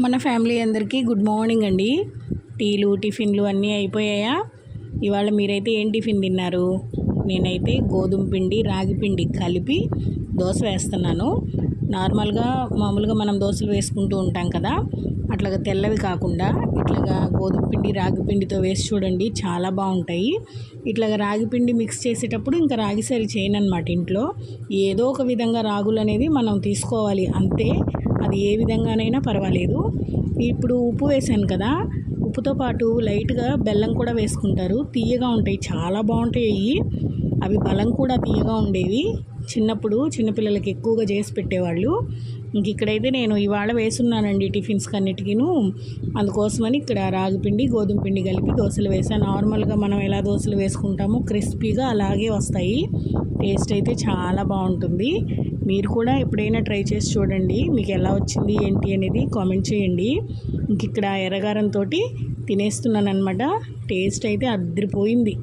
మన ఫ్యామిలీ అందరికీ good morning అండి. టీలు టిఫిన్లు అన్నీ అయిపోయాయా? ఇవాళ మీరైతే ఏం టిఫిన్ తిన్నారు? నేనైతే గోధుమ పిండి రాగి పిండి కలిపి దోశ వేస్తున్నాను. నార్మల్గా మామూలుగా మనం దోశలు వేసుకుంటూ ఉంటాం కదా, అట్లాగా తెల్లవి కాకుండా ఇట్లాగా గోధుమ పిండి రాగి పిండితో వేసి చూడండి, చాలా బాగుంటాయి. ఇట్లాగా రాగి పిండి మిక్స్ చేసేటప్పుడు ఇంకా రాగి సరి చేయనన్నమాట. ఇంట్లో ఏదో ఒక విధంగా రాగులు అనేది మనం తీసుకోవాలి అంతే, అది ఏ విధంగానైనా పర్వాలేదు. ఇప్పుడు ఉప్పు వేసాను కదా, ఉప్పుతో పాటు లైట్గా బెల్లం కూడా వేసుకుంటారు, తీయగా ఉంటాయి, చాలా బాగుంటాయి. అవి బలం కూడా తీయగా ఉండేవి. చిన్నప్పుడు చిన్నపిల్లలకి ఎక్కువగా చేసి పెట్టేవాళ్ళు. ఇంక ఇక్కడైతే నేను ఇవాళ వేసున్నానండి టిఫిన్స్ కన్నిటికీను. అందుకోసమని ఇక్కడ రాగిపిండి గోధుమ పిండి కలిపి దోశలు వేసాను. నార్మల్గా మనం ఎలా దోశలు వేసుకుంటామో క్రిస్పీగా అలాగే వస్తాయి. టేస్ట్ అయితే చాలా బాగుంటుంది. మీరు కూడా ఎప్పుడైనా ట్రై చేసి చూడండి, మీకు ఎలా వచ్చింది ఏంటి అనేది కామెంట్ చేయండి. ఇంక ఇక్కడ ఎర్రగారంతో తినేస్తున్నాను అనమాట. టేస్ట్ అయితే అదిరిపోయింది.